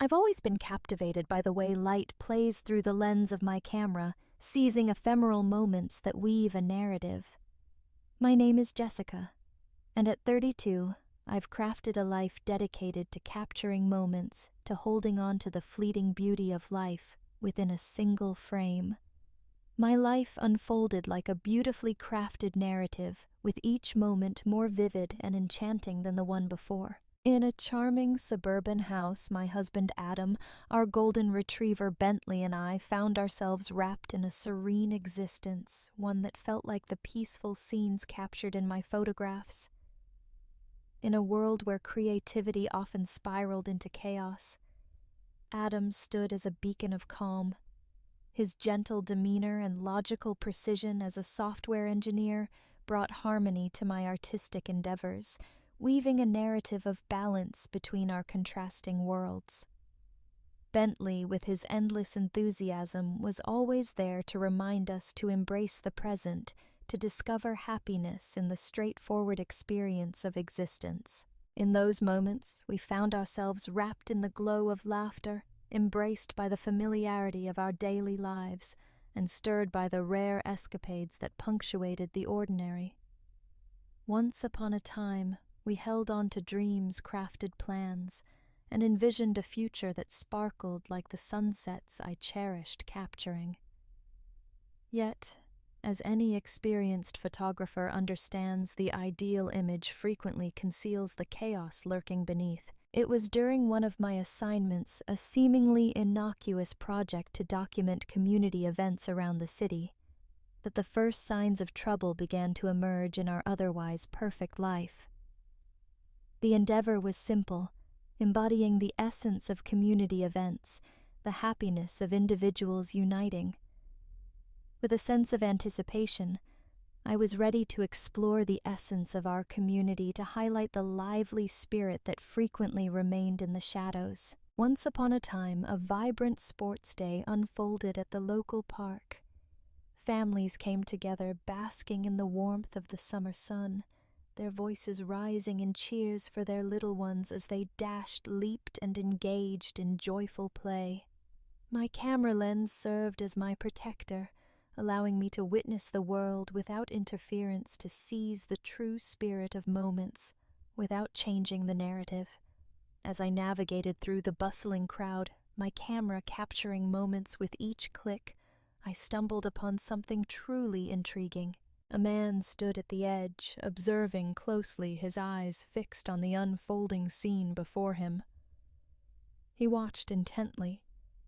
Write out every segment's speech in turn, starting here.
I've always been captivated by the way light plays through the lens of my camera, seizing ephemeral moments that weave a narrative. My name is Jessica, and at 32, I've crafted a life dedicated to capturing moments, to holding on to the fleeting beauty of life within a single frame. My life unfolded like a beautifully crafted narrative, with each moment more vivid and enchanting than the one before. In a charming suburban house, my husband Adam, our golden retriever Bentley, and I found ourselves wrapped in a serene existence, one that felt like the peaceful scenes captured in my photographs. In a world where creativity often spiraled into chaos, Adam stood as a beacon of calm. His gentle demeanor and logical precision as a software engineer brought harmony to my artistic endeavors, weaving a narrative of balance between our contrasting worlds. Bentley, with his endless enthusiasm, was always there to remind us to embrace the present, to discover happiness in the straightforward experience of existence. In those moments, we found ourselves wrapped in the glow of laughter, embraced by the familiarity of our daily lives, and stirred by the rare escapades that punctuated the ordinary. Once upon a time, we held on to dreams, crafted plans, and envisioned a future that sparkled like the sunsets I cherished capturing. Yet, as any experienced photographer understands, the ideal image frequently conceals the chaos lurking beneath. It was during one of my assignments, a seemingly innocuous project to document community events around the city, that the first signs of trouble began to emerge in our otherwise perfect life. The endeavor was simple, embodying the essence of community events, the happiness of individuals uniting. With a sense of anticipation, I was ready to explore the essence of our community, to highlight the lively spirit that frequently remained in the shadows. Once upon a time, a vibrant sports day unfolded at the local park. Families came together, basking in the warmth of the summer sun, their voices rising in cheers for their little ones as they dashed, leaped, and engaged in joyful play. My camera lens served as my protector, allowing me to witness the world without interference, to seize the true spirit of moments without changing the narrative. As I navigated through the bustling crowd, my camera capturing moments with each click, I stumbled upon something truly intriguing. A man stood at the edge, observing closely, his eyes fixed on the unfolding scene before him. He watched intently,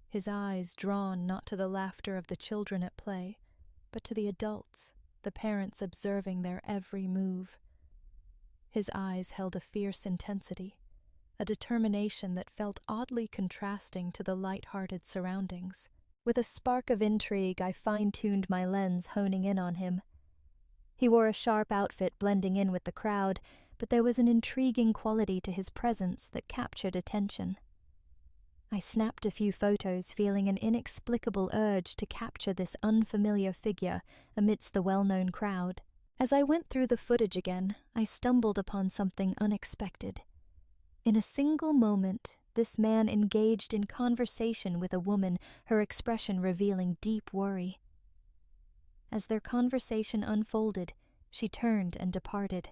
his eyes drawn not to the laughter of the children at play, but to the adults, the parents observing their every move. His eyes held a fierce intensity, a determination that felt oddly contrasting to the light-hearted surroundings. With a spark of intrigue, I fine-tuned my lens, honing in on him. He wore a sharp outfit blending in with the crowd, but there was an intriguing quality to his presence that captured attention. I snapped a few photos, feeling an inexplicable urge to capture this unfamiliar figure amidst the well-known crowd. As I went through the footage again, I stumbled upon something unexpected. In a single moment, this man engaged in conversation with a woman, her expression revealing deep worry. As their conversation unfolded, she turned and departed,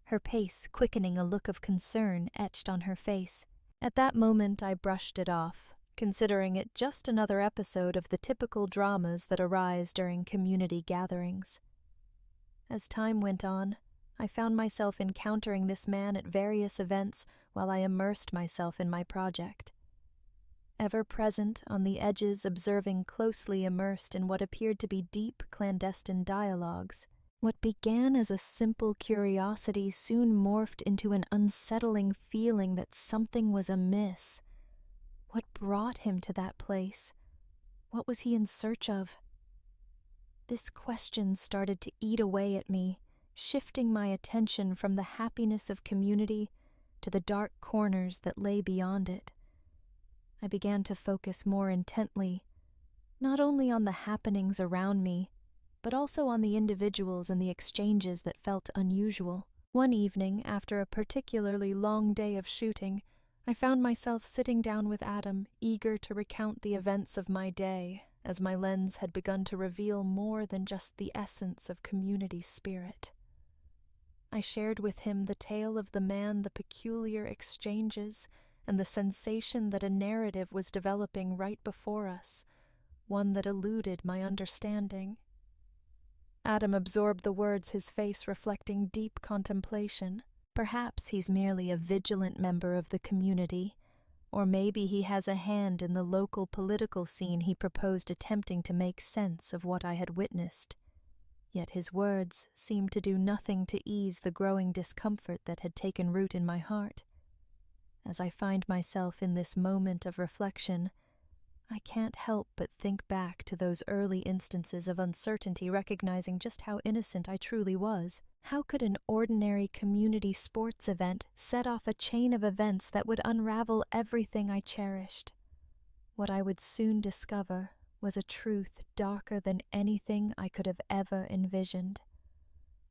her pace quickening, a look of concern etched on her face. At that moment, I brushed it off, considering it just another episode of the typical dramas that arise during community gatherings. As time went on, I found myself encountering this man at various events while I immersed myself in my project. Ever present on the edges, observing closely, immersed in what appeared to be deep, clandestine dialogues. What began as a simple curiosity soon morphed into an unsettling feeling that something was amiss. What brought him to that place? What was he in search of? This question started to eat away at me, shifting my attention from the happiness of community to the dark corners that lay beyond it. I began to focus more intently, not only on the happenings around me, but also on the individuals and the exchanges that felt unusual. One evening, after a particularly long day of shooting, I found myself sitting down with Adam, eager to recount the events of my day, as my lens had begun to reveal more than just the essence of community spirit. I shared with him the tale of the man, the peculiar exchanges, and the sensation that a narrative was developing right before us, one that eluded my understanding. Adam absorbed the words, his face reflecting deep contemplation. Perhaps he's merely a vigilant member of the community, or maybe he has a hand in the local political scene he proposed attempting to make sense of what I had witnessed. Yet his words seemed to do nothing to ease the growing discomfort that had taken root in my heart. As I find myself in this moment of reflection, I can't help but think back to those early instances of uncertainty, recognizing just how innocent I truly was. How could an ordinary community sports event set off a chain of events that would unravel everything I cherished? What I would soon discover was a truth darker than anything I could have ever envisioned.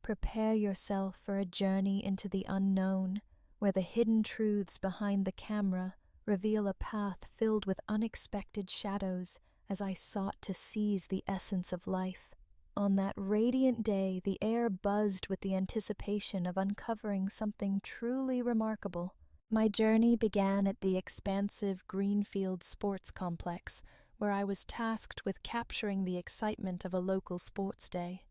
Prepare yourself for a journey into the unknown, where the hidden truths behind the camera reveal a path filled with unexpected shadows as I sought to seize the essence of life. On that radiant day, the air buzzed with the anticipation of uncovering something truly remarkable. My journey began at the expansive Greenfield Sports Complex, where I was tasked with capturing the excitement of a local sports day.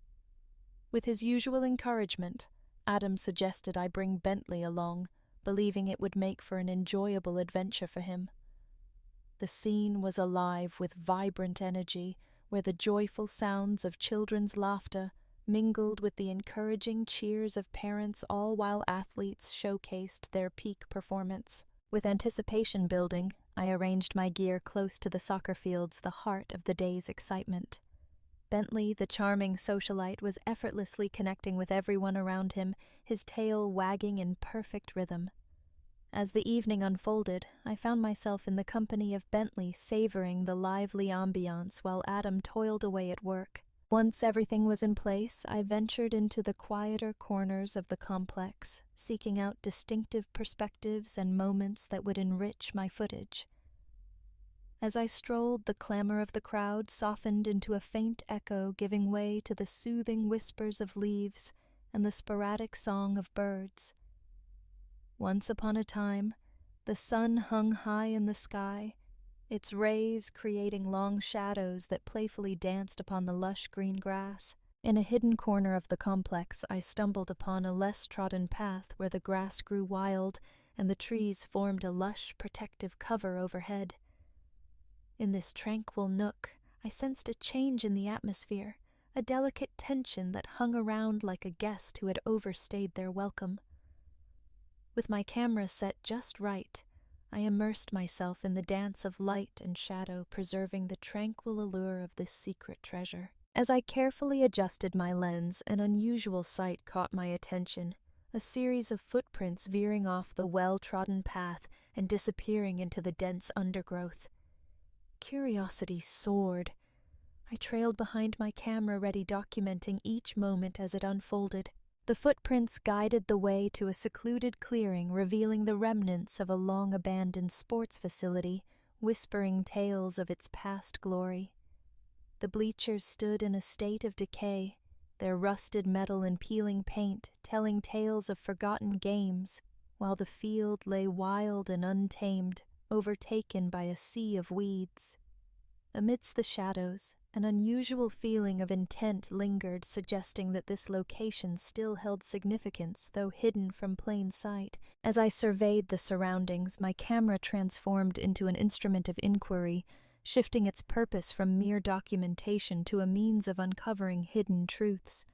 With his usual encouragement, Adam suggested I bring Bentley along, believing it would make for an enjoyable adventure for him. The scene was alive with vibrant energy, where the joyful sounds of children's laughter mingled with the encouraging cheers of parents, all while athletes showcased their peak performance. With anticipation building, I arranged my gear close to the soccer fields, the heart of the day's excitement. Bentley, the charming socialite, was effortlessly connecting with everyone around him, his tail wagging in perfect rhythm. As the evening unfolded, I found myself in the company of Bentley, savoring the lively ambiance while Adam toiled away at work. Once everything was in place, I ventured into the quieter corners of the complex, seeking out distinctive perspectives and moments that would enrich my footage. As I strolled, the clamor of the crowd softened into a faint echo, giving way to the soothing whispers of leaves and the sporadic song of birds. Once upon a time, the sun hung high in the sky, its rays creating long shadows that playfully danced upon the lush green grass. In a hidden corner of the complex, I stumbled upon a less trodden path where the grass grew wild and the trees formed a lush, protective cover overhead. In this tranquil nook, I sensed a change in the atmosphere, a delicate tension that hung around like a guest who had overstayed their welcome. With my camera set just right, I immersed myself in the dance of light and shadow, preserving the tranquil allure of this secret treasure. As I carefully adjusted my lens, an unusual sight caught my attention, a series of footprints veering off the well-trodden path and disappearing into the dense undergrowth. Curiosity soared. I trailed behind my camera, ready documenting each moment as it unfolded. The footprints guided the way to a secluded clearing, revealing the remnants of a long-abandoned sports facility, whispering tales of its past glory. The bleachers stood in a state of decay, their rusted metal and peeling paint telling tales of forgotten games, while the field lay wild and untamed, overtaken by a sea of weeds. Amidst the shadows, an unusual feeling of intent lingered, suggesting that this location still held significance, though hidden from plain sight. As I surveyed the surroundings, my camera transformed into an instrument of inquiry, shifting its purpose from mere documentation to a means of uncovering hidden truths.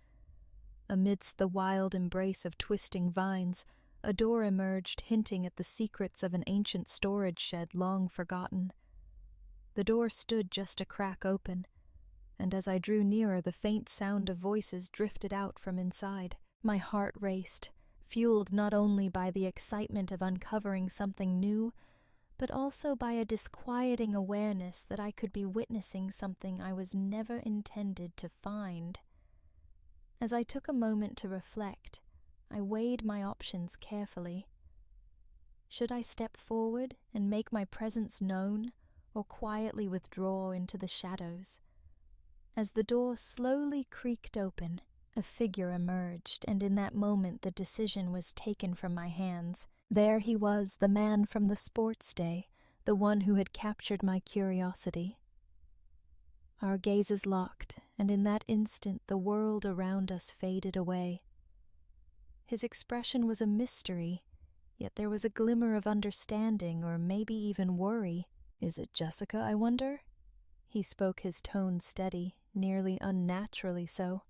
Amidst the wild embrace of twisting vines, a door emerged, hinting at the secrets of an ancient storage shed long forgotten. The door stood just a crack open, and as I drew nearer, the faint sound of voices drifted out from inside. My heart raced, fueled not only by the excitement of uncovering something new, but also by a disquieting awareness that I could be witnessing something I was never intended to find. As I took a moment to reflect, I weighed my options carefully. Should I step forward and make my presence known, or quietly withdraw into the shadows? As the door slowly creaked open, a figure emerged, and in that moment the decision was taken from my hands. There he was, the man from the sports day, the one who had captured my curiosity. Our gazes locked, and in that instant the world around us faded away. His expression was a mystery, yet there was a glimmer of understanding, or maybe even worry. "Is it Jessica, I wonder?" He spoke, his tone steady, nearly unnaturally so.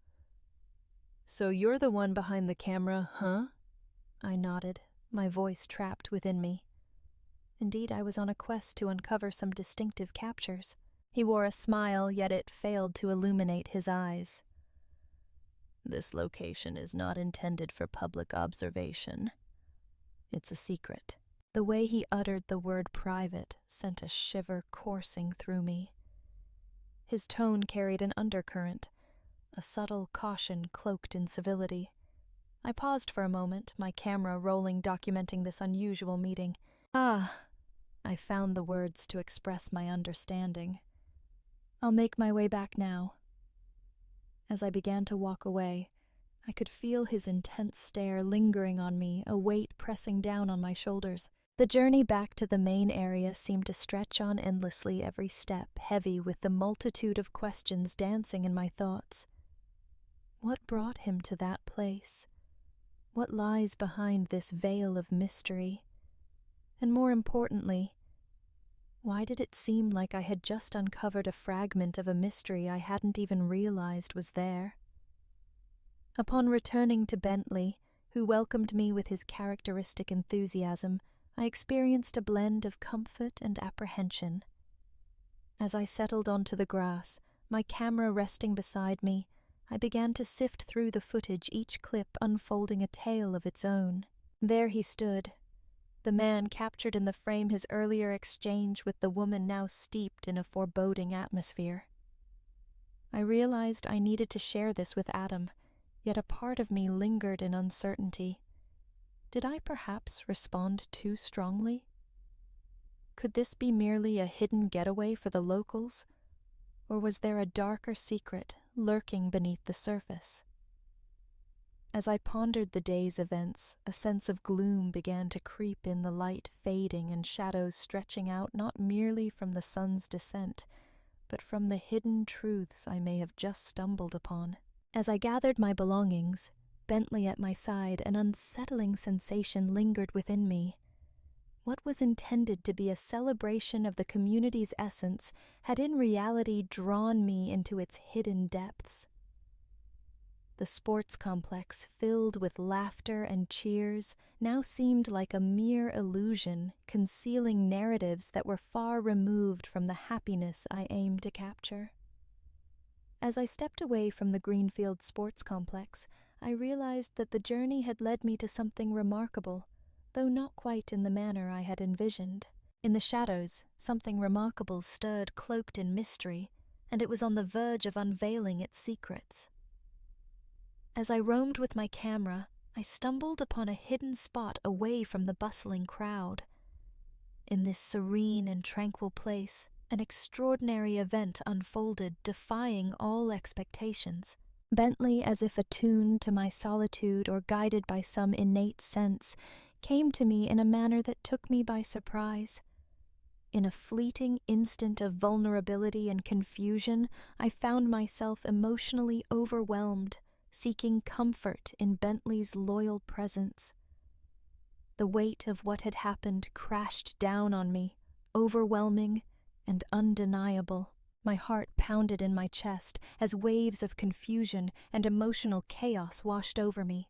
"So you're the one behind the camera, huh?" I nodded, my voice trapped within me. Indeed, I was on a quest to uncover some distinctive captures. He wore a smile, yet it failed to illuminate his eyes. "This location is not intended for public observation. It's a secret." The way he uttered the word private sent a shiver coursing through me. His tone carried an undercurrent, a subtle caution cloaked in civility. I paused for a moment, my camera rolling, documenting this unusual meeting. I found the words to express my understanding. "I'll make my way back now." As I began to walk away, I could feel his intense stare lingering on me, a weight pressing down on my shoulders. The journey back to the main area seemed to stretch on endlessly, every step heavy with the multitude of questions dancing in my thoughts. What brought him to that place? What lies behind this veil of mystery? And more importantly, why did it seem like I had just uncovered a fragment of a mystery I hadn't even realized was there? Upon returning to Bentley, who welcomed me with his characteristic enthusiasm, I experienced a blend of comfort and apprehension. As I settled onto the grass, my camera resting beside me, I began to sift through the footage, each clip unfolding a tale of its own. There he stood, the man captured in the frame, his earlier exchange with the woman now steeped in a foreboding atmosphere. I realized I needed to share this with Adam, yet a part of me lingered in uncertainty. Did I perhaps respond too strongly? Could this be merely a hidden getaway for the locals, or was there a darker secret lurking beneath the surface? As I pondered the day's events, a sense of gloom began to creep in, the light fading and shadows stretching out not merely from the sun's descent, but from the hidden truths I may have just stumbled upon. As I gathered my belongings, Bentley at my side, an unsettling sensation lingered within me. What was intended to be a celebration of the community's essence had in reality drawn me into its hidden depths. The sports complex, filled with laughter and cheers, now seemed like a mere illusion, concealing narratives that were far removed from the happiness I aimed to capture. As I stepped away from the Greenfield Sports Complex, I realized that the journey had led me to something remarkable, though not quite in the manner I had envisioned. In the shadows, something remarkable stirred, cloaked in mystery, and it was on the verge of unveiling its secrets. As I roamed with my camera, I stumbled upon a hidden spot away from the bustling crowd. In this serene and tranquil place, an extraordinary event unfolded, defying all expectations. Bentley, as if attuned to my solitude or guided by some innate sense, came to me in a manner that took me by surprise. In a fleeting instant of vulnerability and confusion, I found myself emotionally overwhelmed, seeking comfort in Bentley's loyal presence. The weight of what had happened crashed down on me, overwhelming and undeniable. My heart pounded in my chest as waves of confusion and emotional chaos washed over me.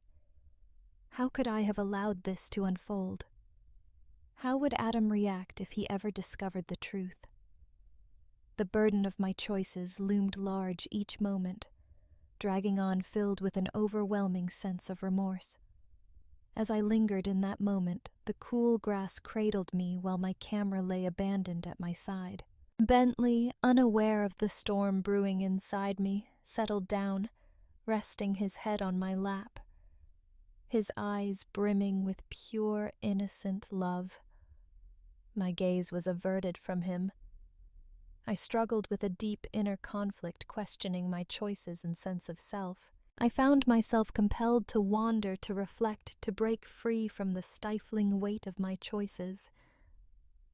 How could I have allowed this to unfold? How would Adam react if he ever discovered the truth? The burden of my choices loomed large each moment, dragging on, filled with an overwhelming sense of remorse. As I lingered in that moment, the cool grass cradled me while my camera lay abandoned at my side. Bentley, unaware of the storm brewing inside me, settled down, resting his head on my lap. his eyes brimming with pure, innocent love. My gaze was averted from him. I struggled with a deep inner conflict, questioning my choices and sense of self. I found myself compelled to wander, to reflect, to break free from the stifling weight of my choices.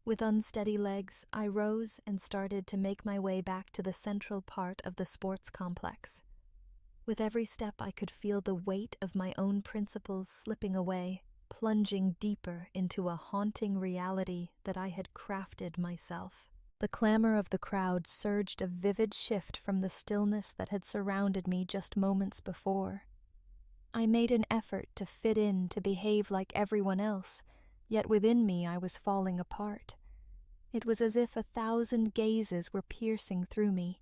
With unsteady legs, I rose and started to make my way back to the central part of the sports complex. With every step, I could feel the weight of my own principles slipping away, plunging deeper into a haunting reality that I had crafted myself. The clamor of the crowd surged a vivid shift from the stillness that had surrounded me just moments before. I made an effort to fit in, to behave like everyone else, yet within me I was falling apart. It was as if 1,000 gazes were piercing through me.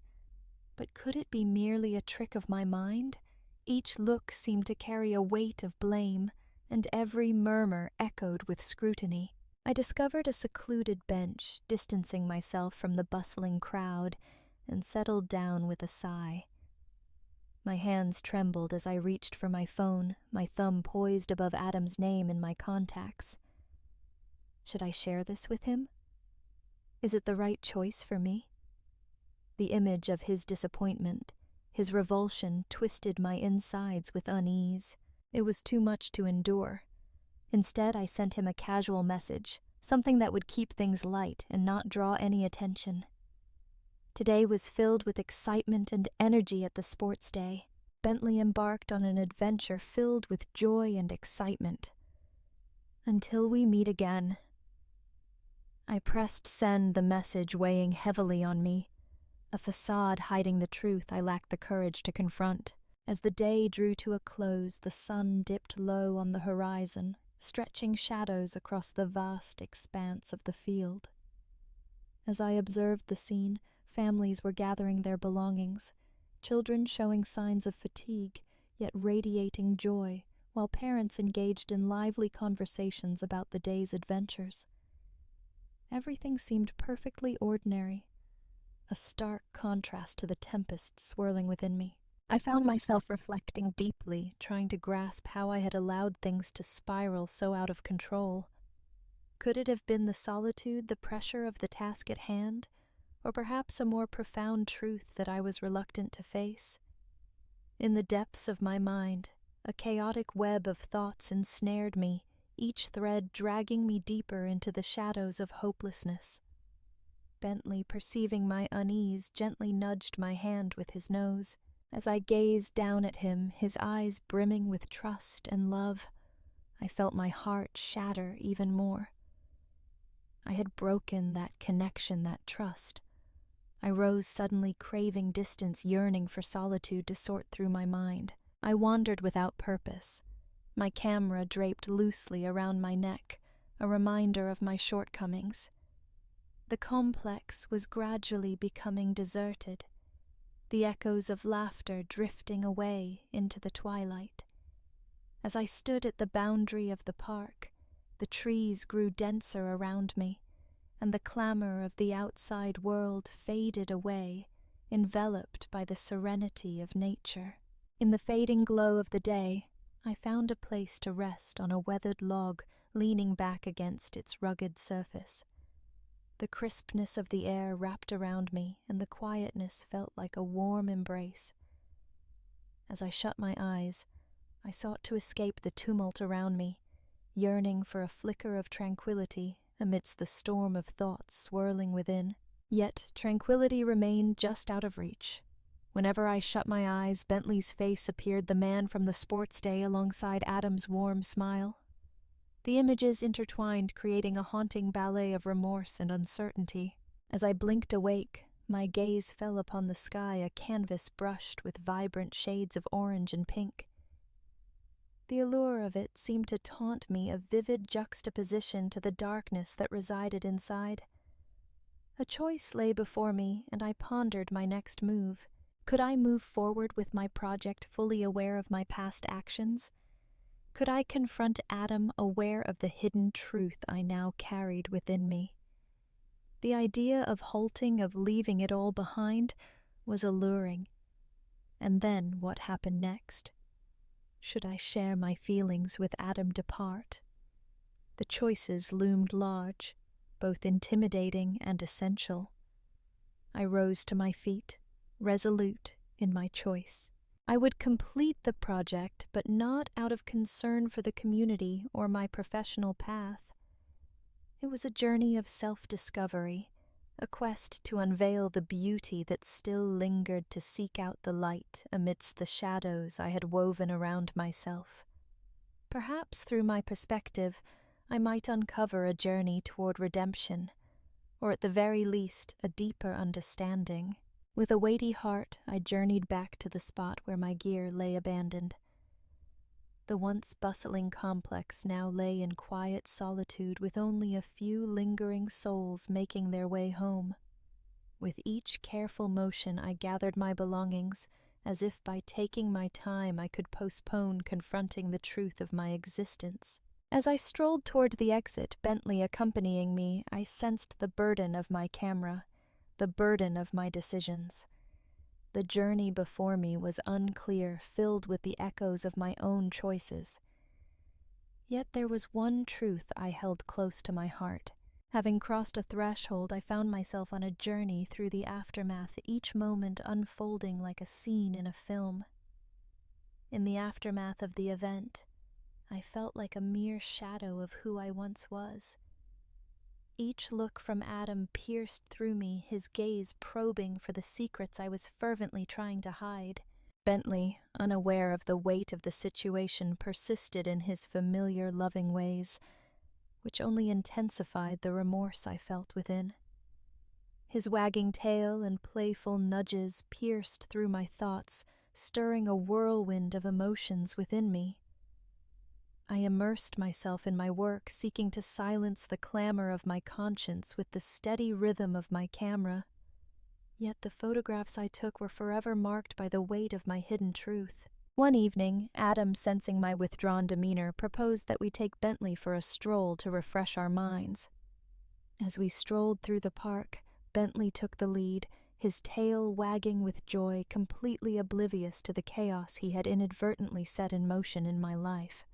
But could it be merely a trick of my mind? Each look seemed to carry a weight of blame, and every murmur echoed with scrutiny. I discovered a secluded bench, distancing myself from the bustling crowd, and settled down with a sigh. My hands trembled as I reached for my phone, my thumb poised above Adam's name in my contacts. Should I share this with him? Is it the right choice for me? The image of his disappointment, his revulsion, twisted my insides with unease. It was too much to endure. Instead, I sent him a casual message, something that would keep things light and not draw any attention. Today was filled with excitement and energy at the sports day. Bentley embarked on an adventure filled with joy and excitement. Until we meet again. I pressed send, the message weighing heavily on me, a facade hiding the truth I lacked the courage to confront. As the day drew to a close, the sun dipped low on the horizon, stretching shadows across the vast expanse of the field. As I observed the scene, families were gathering their belongings, children showing signs of fatigue, yet radiating joy, while parents engaged in lively conversations about the day's adventures. Everything seemed perfectly ordinary, a stark contrast to the tempest swirling within me. I found myself reflecting deeply, trying to grasp how I had allowed things to spiral so out of control. Could it have been the solitude, the pressure of the task at hand, or perhaps a more profound truth that I was reluctant to face? In the depths of my mind, a chaotic web of thoughts ensnared me, each thread dragging me deeper into the shadows of hopelessness. Bentley, perceiving my unease, gently nudged my hand with his nose. As I gazed down at him, his eyes brimming with trust and love, I felt my heart shatter even more. I had broken that connection, that trust. I rose suddenly, craving distance, yearning for solitude to sort through my mind. I wandered without purpose, my camera draped loosely around my neck, a reminder of my shortcomings. The complex was gradually becoming deserted, the echoes of laughter drifting away into the twilight. As I stood at the boundary of the park, the trees grew denser around me, and the clamor of the outside world faded away, enveloped by the serenity of nature. In the fading glow of the day, I found a place to rest on a weathered log, leaning back against its rugged surface. The crispness of the air wrapped around me, and the quietness felt like a warm embrace. As I shut my eyes, I sought to escape the tumult around me, yearning for a flicker of tranquility amidst the storm of thoughts swirling within. Yet tranquility remained just out of reach. Whenever I shut my eyes, Bentley's face appeared, the man from the sports day, alongside Adam's warm smile. The images intertwined, creating a haunting ballet of remorse and uncertainty. As I blinked awake, my gaze fell upon the sky, a canvas brushed with vibrant shades of orange and pink. The allure of it seemed to taunt me, a vivid juxtaposition to the darkness that resided inside. A choice lay before me, and I pondered my next move. Could I move forward with my project fully aware of my past actions? Could I confront Adam aware of the hidden truth I now carried within me? The idea of halting, of leaving it all behind, was alluring. And then what happened next? Should I share my feelings with Adam depart? The choices loomed large, both intimidating and essential. I rose to my feet, resolute in my choice. I would complete the project, but not out of concern for the community or my professional path. It was a journey of self-discovery, a quest to unveil the beauty that still lingered to seek out the light amidst the shadows I had woven around myself. Perhaps through my perspective, I might uncover a journey toward redemption, or at the very least, a deeper understanding. With a weighty heart, I journeyed back to the spot where my gear lay abandoned. The once bustling complex now lay in quiet solitude with only a few lingering souls making their way home. With each careful motion I gathered my belongings, as if by taking my time I could postpone confronting the truth of my existence. As I strolled toward the exit, Bentley accompanying me, I sensed the burden of my camera, the burden of my decisions. The journey before me was unclear, filled with the echoes of my own choices. Yet there was one truth I held close to my heart. Having crossed a threshold, I found myself on a journey through the aftermath, each moment unfolding like a scene in a film. In the aftermath of the event, I felt like a mere shadow of who I once was. Each look from Adam pierced through me, his gaze probing for the secrets I was fervently trying to hide. Bentley, unaware of the weight of the situation, persisted in his familiar, loving ways, which only intensified the remorse I felt within. His wagging tail and playful nudges pierced through my thoughts, stirring a whirlwind of emotions within me. I immersed myself in my work, seeking to silence the clamor of my conscience with the steady rhythm of my camera. Yet the photographs I took were forever marked by the weight of my hidden truth. One evening, Adam, sensing my withdrawn demeanor, proposed that we take Bentley for a stroll to refresh our minds. As we strolled through the park, Bentley took the lead, his tail wagging with joy, completely oblivious to the chaos he had inadvertently set in motion in my life.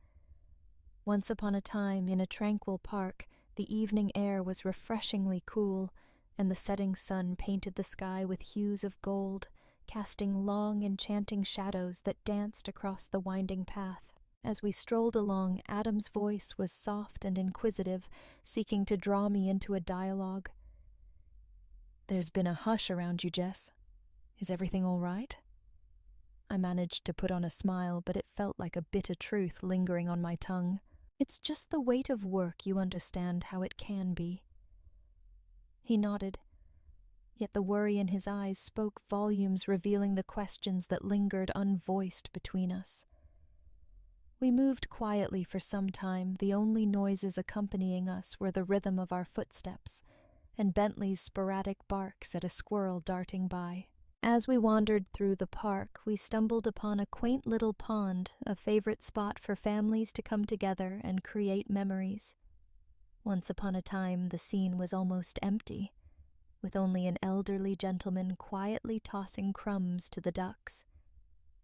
Once upon a time, in a tranquil park, the evening air was refreshingly cool, and the setting sun painted the sky with hues of gold, casting long, enchanting shadows that danced across the winding path. As we strolled along, Adam's voice was soft and inquisitive, seeking to draw me into a dialogue. "There's been a hush around you, Jess. Is everything all right?" I managed to put on a smile, but it felt like a bitter truth lingering on my tongue. "It's just the weight of work, you understand how it can be." He nodded, yet the worry in his eyes spoke volumes, revealing the questions that lingered unvoiced between us. We moved quietly for some time. The only noises accompanying us were the rhythm of our footsteps and Bentley's sporadic barks at a squirrel darting by. As we wandered through the park, we stumbled upon a quaint little pond, a favorite spot for families to come together and create memories. Once upon a time, the scene was almost empty, with only an elderly gentleman quietly tossing crumbs to the ducks.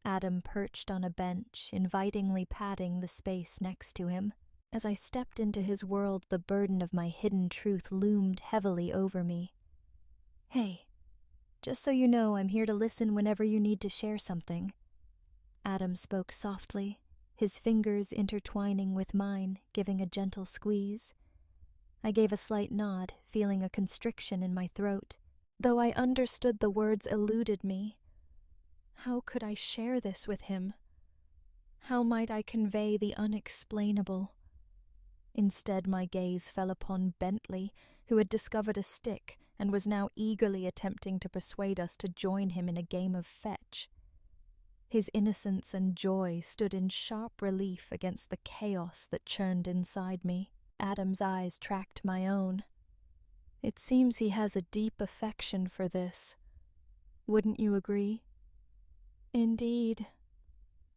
Adam perched on a bench, invitingly patting the space next to him. As I stepped into his world, the burden of my hidden truth loomed heavily over me. "Hey, just so you know, I'm here to listen whenever you need to share something." Adam spoke softly, his fingers intertwining with mine, giving a gentle squeeze. I gave a slight nod, feeling a constriction in my throat. Though I understood the words eluded me. How could I share this with him? How might I convey the unexplainable? Instead, my gaze fell upon Bentley, who had discovered a stick and was now eagerly attempting to persuade us to join him in a game of fetch. His innocence and joy stood in sharp relief against the chaos that churned inside me. Adam's eyes tracked my own. "It seems he has a deep affection for this. Wouldn't you agree?" "Indeed,"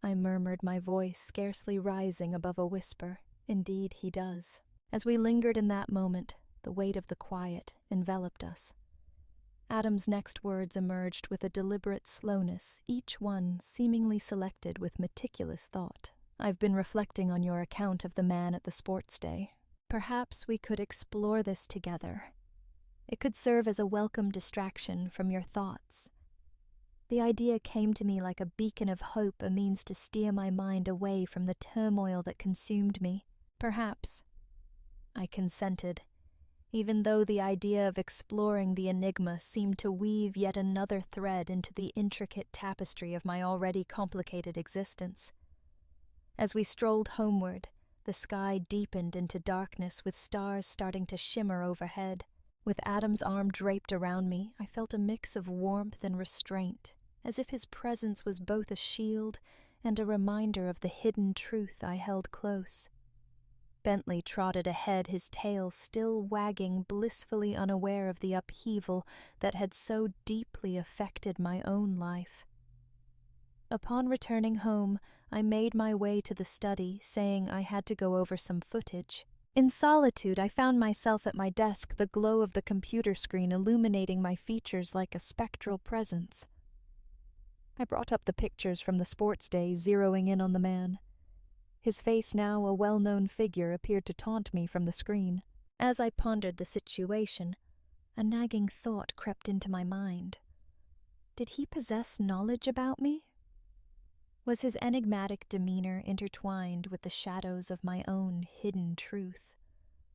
I murmured, my voice scarcely rising above a whisper. "Indeed he does." As we lingered in that moment, the weight of the quiet enveloped us. Adam's next words emerged with a deliberate slowness, each one seemingly selected with meticulous thought. I've been reflecting on your account of the man at the sports day. Perhaps we could explore this together. It could serve as a welcome distraction from your thoughts. The idea came to me like a beacon of hope, a means to steer my mind away from the turmoil that consumed me. Perhaps. I consented, even though the idea of exploring the enigma seemed to weave yet another thread into the intricate tapestry of my already complicated existence. As we strolled homeward, the sky deepened into darkness with stars starting to shimmer overhead. With Adam's arm draped around me, I felt a mix of warmth and restraint, as if his presence was both a shield and a reminder of the hidden truth I held close. Bentley trotted ahead, his tail still wagging, blissfully unaware of the upheaval that had so deeply affected my own life. Upon returning home, I made my way to the study, saying I had to go over some footage. In solitude, I found myself at my desk, the glow of the computer screen illuminating my features like a spectral presence. I brought up the pictures from the sports day, zeroing in on the man. His face, now a well-known figure, appeared to taunt me from the screen. As I pondered the situation, a nagging thought crept into my mind. Did he possess knowledge about me? Was his enigmatic demeanor intertwined with the shadows of my own hidden truth?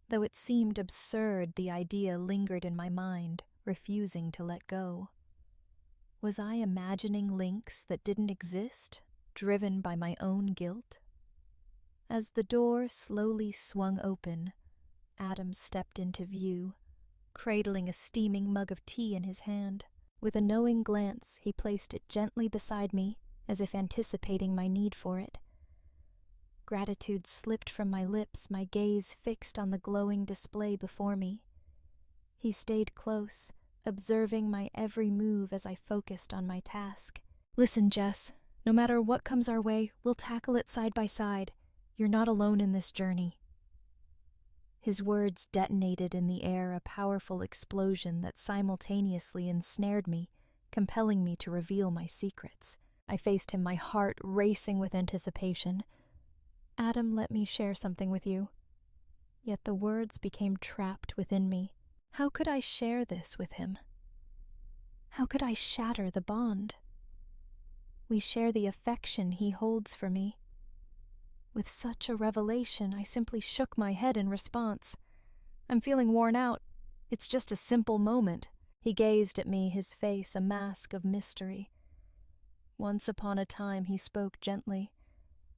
Though it seemed absurd, the idea lingered in my mind, refusing to let go. Was I imagining links that didn't exist, driven by my own guilt? As the door slowly swung open, Adam stepped into view, cradling a steaming mug of tea in his hand. With a knowing glance, he placed it gently beside me, as if anticipating my need for it. Gratitude slipped from my lips, my gaze fixed on the glowing display before me. He stayed close, observing my every move as I focused on my task. Listen, Jess, no matter what comes our way, we'll tackle it side by side. You're not alone in this journey. His words detonated in the air, a powerful explosion that simultaneously ensnared me, compelling me to reveal my secrets. I faced him, my heart racing with anticipation. Adam, let me share something with you. Yet the words became trapped within me. How could I share this with him? How could I shatter the bond? We share the affection he holds for me. With such a revelation, I simply shook my head in response. I'm feeling worn out. It's just a simple moment. He gazed at me, his face a mask of mystery. Once upon a time, he spoke gently.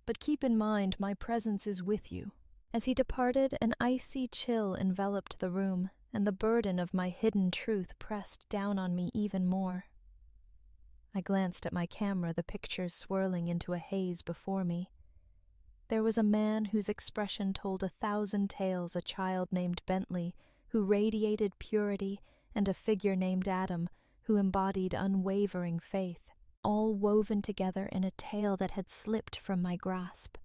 But keep in mind, my presence is with you. As he departed, an icy chill enveloped the room, and the burden of my hidden truth pressed down on me even more. I glanced at my camera, the pictures swirling into a haze before me. There was a man whose expression told 1,000 tales, a child named Bentley, who radiated purity, and a figure named Adam, who embodied unwavering faith, all woven together in a tale that had slipped from my grasp.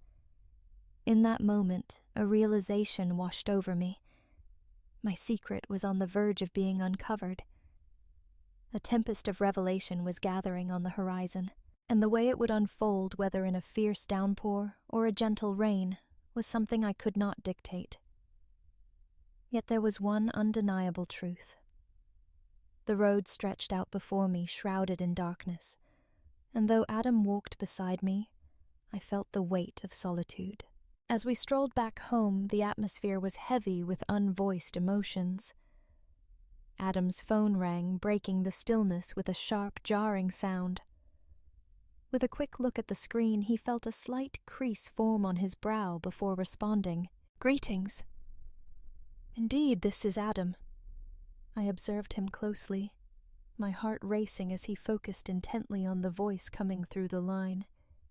In that moment, a realization washed over me. My secret was on the verge of being uncovered. A tempest of revelation was gathering on the horizon, and the way it would unfold, whether in a fierce downpour or a gentle rain, was something I could not dictate. Yet there was one undeniable truth. The road stretched out before me, shrouded in darkness, and though Adam walked beside me, I felt the weight of solitude. As we strolled back home, the atmosphere was heavy with unvoiced emotions. Adam's phone rang, breaking the stillness with a sharp, jarring sound. With a quick look at the screen, he felt a slight crease form on his brow before responding. "Greetings." "Indeed, this is Adam." I observed him closely, my heart racing as he focused intently on the voice coming through the line.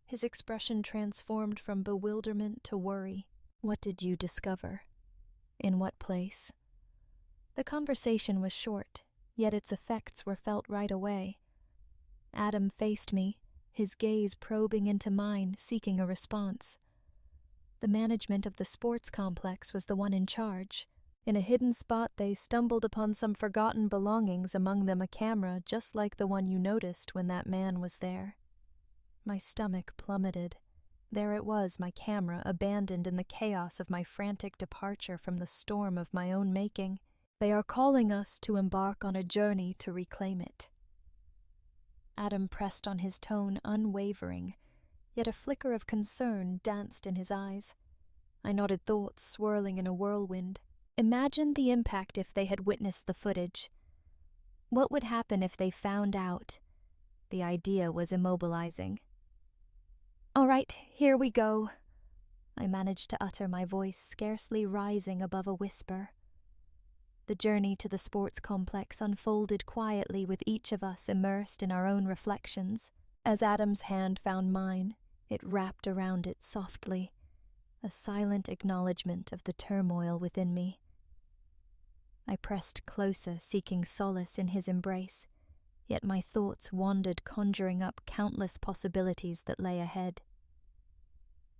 His expression transformed from bewilderment to worry. "What did you discover? In what place?" The conversation was short, yet its effects were felt right away. Adam faced me, his gaze probing into mine, seeking a response. The management of the sports complex was the one in charge. In a hidden spot, they stumbled upon some forgotten belongings, among them a camera just like the one you noticed when that man was there. My stomach plummeted. There it was, my camera, abandoned in the chaos of my frantic departure from the storm of my own making. They are calling us to embark on a journey to reclaim it. Adam pressed on his tone, unwavering, yet a flicker of concern danced in his eyes. I nodded, thoughts swirling in a whirlwind. Imagine the impact if they had witnessed the footage. What would happen if they found out? The idea was immobilizing. "All right, here we go," I managed to utter, my voice scarcely rising above a whisper. The journey to the sports complex unfolded quietly, with each of us immersed in our own reflections. As Adam's hand found mine, it wrapped around it softly, a silent acknowledgement of the turmoil within me. I pressed closer, seeking solace in his embrace, yet my thoughts wandered, conjuring up countless possibilities that lay ahead.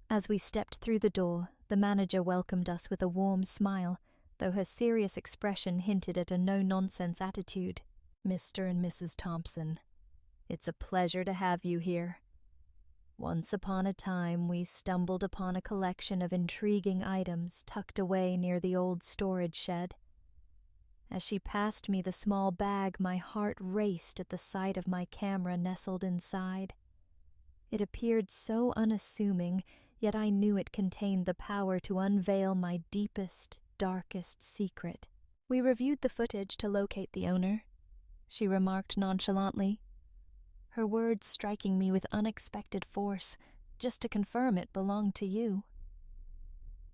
As we stepped through the door, the manager welcomed us with a warm smile, though her serious expression hinted at a no-nonsense attitude. "Mr. and Mrs. Thompson, it's a pleasure to have you here. Once upon a time, we stumbled upon a collection of intriguing items tucked away near the old storage shed. As she passed me the small bag, my heart raced at the sight of my camera nestled inside. It appeared so unassuming, yet I knew it contained the power to unveil my deepest, darkest secret. We reviewed the footage to locate the owner," she remarked nonchalantly, her words striking me with unexpected force, just to confirm it belonged to you.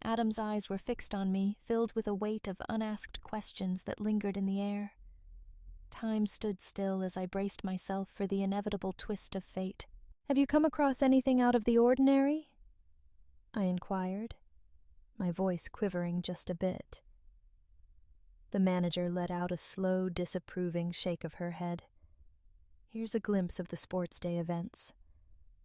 Adam's eyes were fixed on me, filled with a weight of unasked questions that lingered in the air. Time stood still as I braced myself for the inevitable twist of fate. "Have you come across anything out of the ordinary?" I inquired, my voice quivering just a bit. The manager let out a slow, disapproving shake of her head. "Here's a glimpse of the sports day events.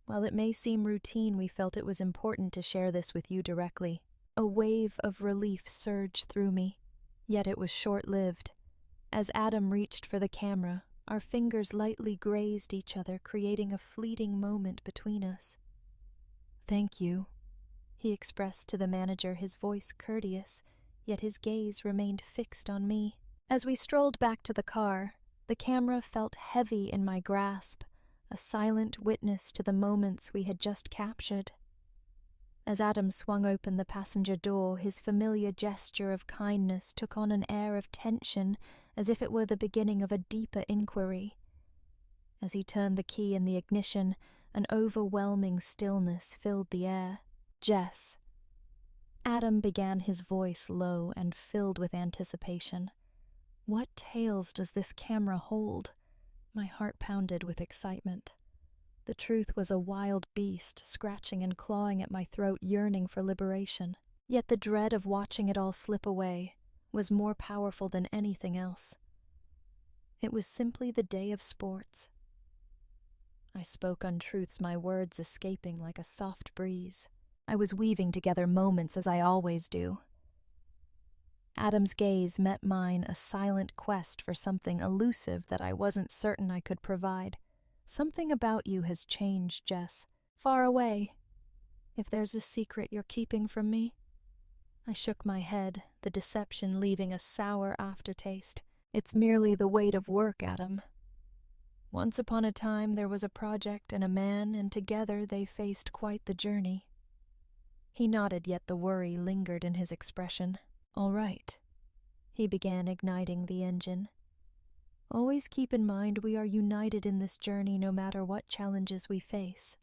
While it may seem routine, we felt it was important to share this with you directly." A wave of relief surged through me, yet it was short-lived. As Adam reached for the camera, our fingers lightly grazed each other, creating a fleeting moment between us. "Thank you," he expressed to the manager, his voice courteous, yet his gaze remained fixed on me. As we strolled back to the car, the camera felt heavy in my grasp, a silent witness to the moments we had just captured. As Adam swung open the passenger door, his familiar gesture of kindness took on an air of tension, as if it were the beginning of a deeper inquiry. As he turned the key in the ignition, an overwhelming stillness filled the air. "Jess." Adam began, his voice low and filled with anticipation. "What tales does this camera hold?" My heart pounded with excitement. The truth was a wild beast, scratching and clawing at my throat, yearning for liberation. Yet the dread of watching it all slip away was more powerful than anything else. It was simply the day of sports. I spoke untruths, my words escaping like a soft breeze. I was weaving together moments as I always do. Adam's gaze met mine, a silent quest for something elusive that I wasn't certain I could provide. "Something about you has changed, Jess. Far away. If there's a secret you're keeping from me?" I shook my head, the deception leaving a sour aftertaste. "It's merely the weight of work, Adam. Once upon a time there was a project and a man, and together they faced quite the journey." He nodded, yet the worry lingered in his expression. "All right," he began, igniting the engine. "Always keep in mind we are united in this journey no matter what challenges we face."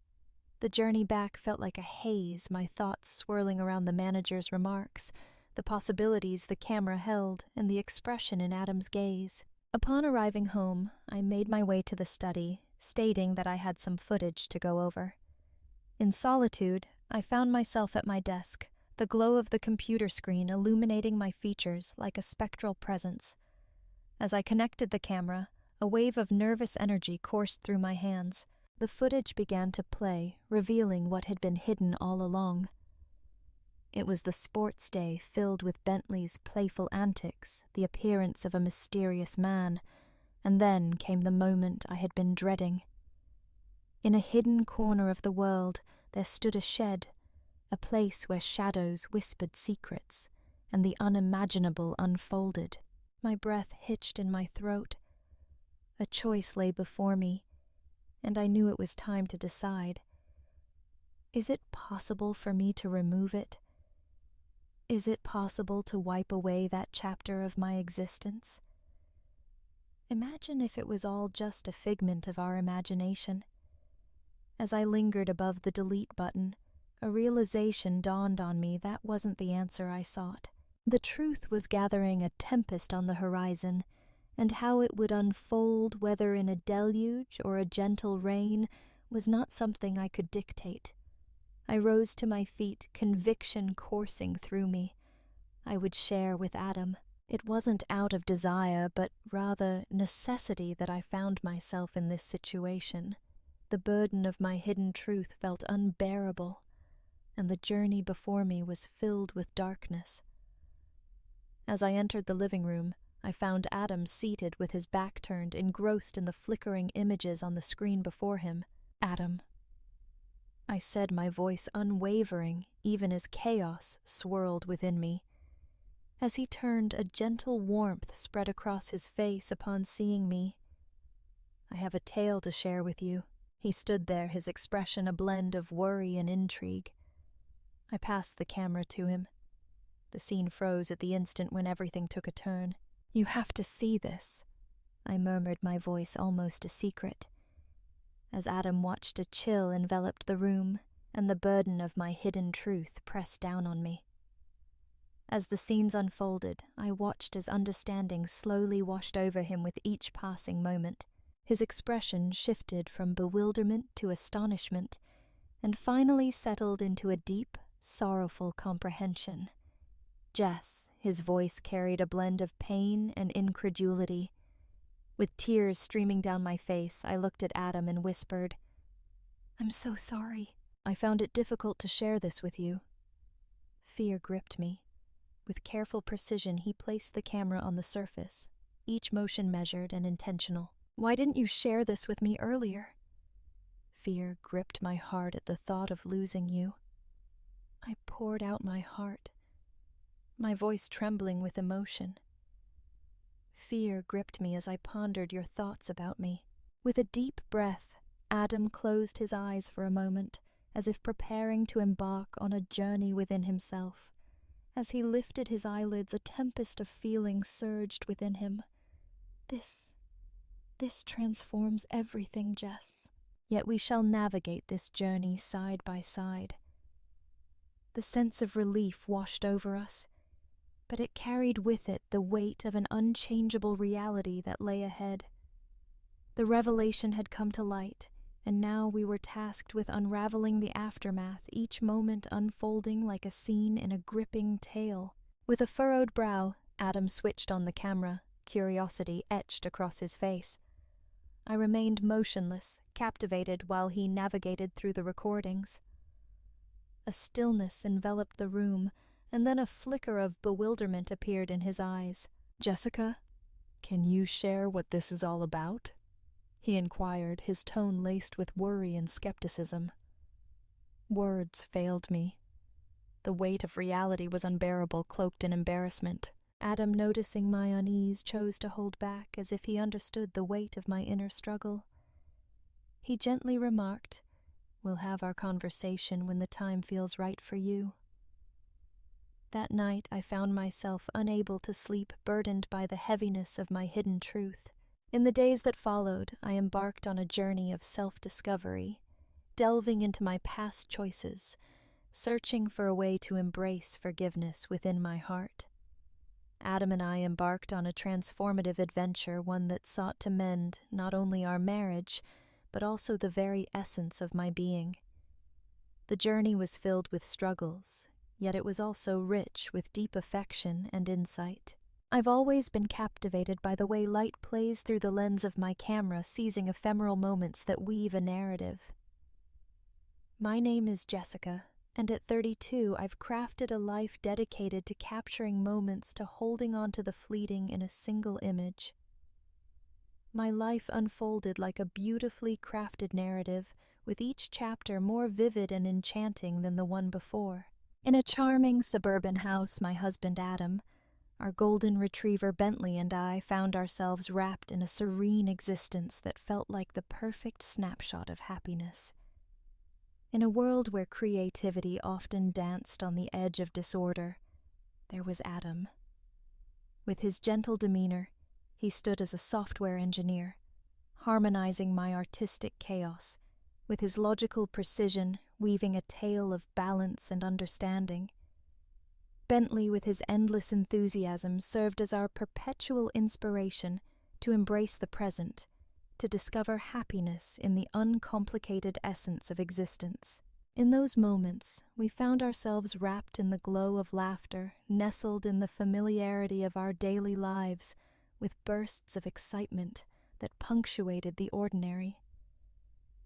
The journey back felt like a haze, my thoughts swirling around the manager's remarks, the possibilities the camera held, and the expression in Adam's gaze. Upon arriving home, I made my way to the study, stating that I had some footage to go over. In solitude, I found myself at my desk, the glow of the computer screen illuminating my features like a spectral presence. As I connected the camera, a wave of nervous energy coursed through my hands. The footage began to play, revealing what had been hidden all along. It was the sports day filled with Bentley's playful antics, the appearance of a mysterious man, and then came the moment I had been dreading. In a hidden corner of the world, there stood a shed, a place where shadows whispered secrets, and the unimaginable unfolded. My breath hitched in my throat. A choice lay before me, and I knew it was time to decide. Is it possible for me to remove it? Is it possible to wipe away that chapter of my existence? Imagine if it was all just a figment of our imagination. As I lingered above the delete button, a realization dawned on me that wasn't the answer I sought. The truth was gathering a tempest on the horizon, and how it would unfold, whether in a deluge or a gentle rain, was not something I could dictate. I rose to my feet, conviction coursing through me. I would share with Adam. It wasn't out of desire, but rather necessity that I found myself in this situation. The burden of my hidden truth felt unbearable, and the journey before me was filled with darkness. As I entered the living room, I found Adam seated with his back turned, engrossed in the flickering images on the screen before him. "Adam," I said, my voice unwavering, even as chaos swirled within me. As he turned, a gentle warmth spread across his face upon seeing me. "I have a tale to share with you." He stood there, his expression a blend of worry and intrigue. I passed the camera to him. The scene froze at the instant when everything took a turn. "You have to see this," I murmured, my voice almost a secret. As Adam watched, a chill enveloped the room, and the burden of my hidden truth pressed down on me. As the scenes unfolded, I watched as understanding slowly washed over him with each passing moment. His expression shifted from bewilderment to astonishment, and finally settled into a deep, sorrowful comprehension. "Jess," his voice carried a blend of pain and incredulity. With tears streaming down my face, I looked at Adam and whispered, "I'm so sorry. I found it difficult to share this with you." Fear gripped me. With careful precision, he placed the camera on the surface, each motion measured and intentional. "Why didn't you share this with me earlier?" Fear gripped my heart at the thought of losing you. I poured out my heart, my voice trembling with emotion. Fear gripped me as I pondered your thoughts about me. With a deep breath, Adam closed his eyes for a moment, as if preparing to embark on a journey within himself. As he lifted his eyelids, a tempest of feeling surged within him. This transforms everything, Jess. Yet we shall navigate this journey side by side." The sense of relief washed over us, but it carried with it the weight of an unchangeable reality that lay ahead. The revelation had come to light, and now we were tasked with unraveling the aftermath, each moment unfolding like a scene in a gripping tale. With a furrowed brow, Adam switched on the camera, curiosity etched across his face. I remained motionless, captivated while he navigated through the recordings. A stillness enveloped the room, and then a flicker of bewilderment appeared in his eyes. "Jessica, can you share what this is all about?" he inquired, his tone laced with worry and skepticism. Words failed me. The weight of reality was unbearable, cloaked in embarrassment. Adam, noticing my unease, chose to hold back as if he understood the weight of my inner struggle. He gently remarked, "We'll have our conversation when the time feels right for you." That night I found myself unable to sleep, burdened by the heaviness of my hidden truth. In the days that followed, I embarked on a journey of self-discovery, delving into my past choices, searching for a way to embrace forgiveness within my heart. Adam and I embarked on a transformative adventure, one that sought to mend not only our marriage, but also the very essence of my being. The journey was filled with struggles, yet it was also rich with deep affection and insight. I've always been captivated by the way light plays through the lens of my camera, seizing ephemeral moments that weave a narrative. My name is Jessica, and at 32 I've crafted a life dedicated to capturing moments, to holding on to the fleeting in a single image. My life unfolded like a beautifully crafted narrative, with each chapter more vivid and enchanting than the one before. In a charming suburban house, my husband Adam, our golden retriever Bentley, and I found ourselves wrapped in a serene existence that felt like the perfect snapshot of happiness. In a world where creativity often danced on the edge of disorder, there was Adam. With his gentle demeanor, he stood as a software engineer, harmonizing my artistic chaos, with his logical precision weaving a tale of balance and understanding. Bentley, with his endless enthusiasm, served as our perpetual inspiration to embrace the present, to discover happiness in the uncomplicated essence of existence. In those moments, we found ourselves wrapped in the glow of laughter, nestled in the familiarity of our daily lives, with bursts of excitement that punctuated the ordinary.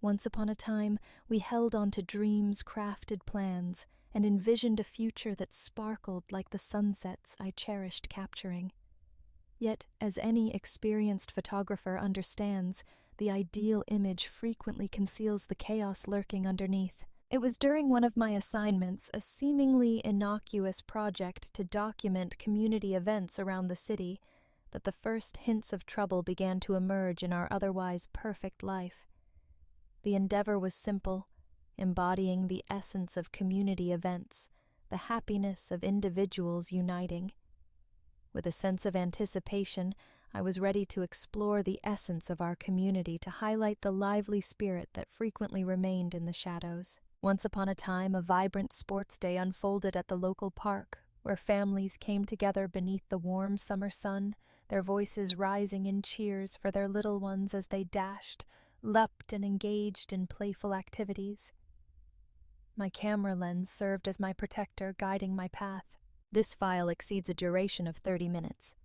Once upon a time, we held on to dreams, crafted plans, and envisioned a future that sparkled like the sunsets I cherished capturing. Yet, as any experienced photographer understands, the ideal image frequently conceals the chaos lurking underneath. It was during one of my assignments, a seemingly innocuous project to document community events around the city, that the first hints of trouble began to emerge in our otherwise perfect life. The endeavor was simple, embodying the essence of community events, the happiness of individuals uniting. With a sense of anticipation, I was ready to explore the essence of our community, to highlight the lively spirit that frequently remained in the shadows. Once upon a time, a vibrant sports day unfolded at the local park, where families came together beneath the warm summer sun, their voices rising in cheers for their little ones as they dashed, leapt, and engaged in playful activities. My camera lens served as my protector, guiding my path. This file exceeds a duration of 30 minutes.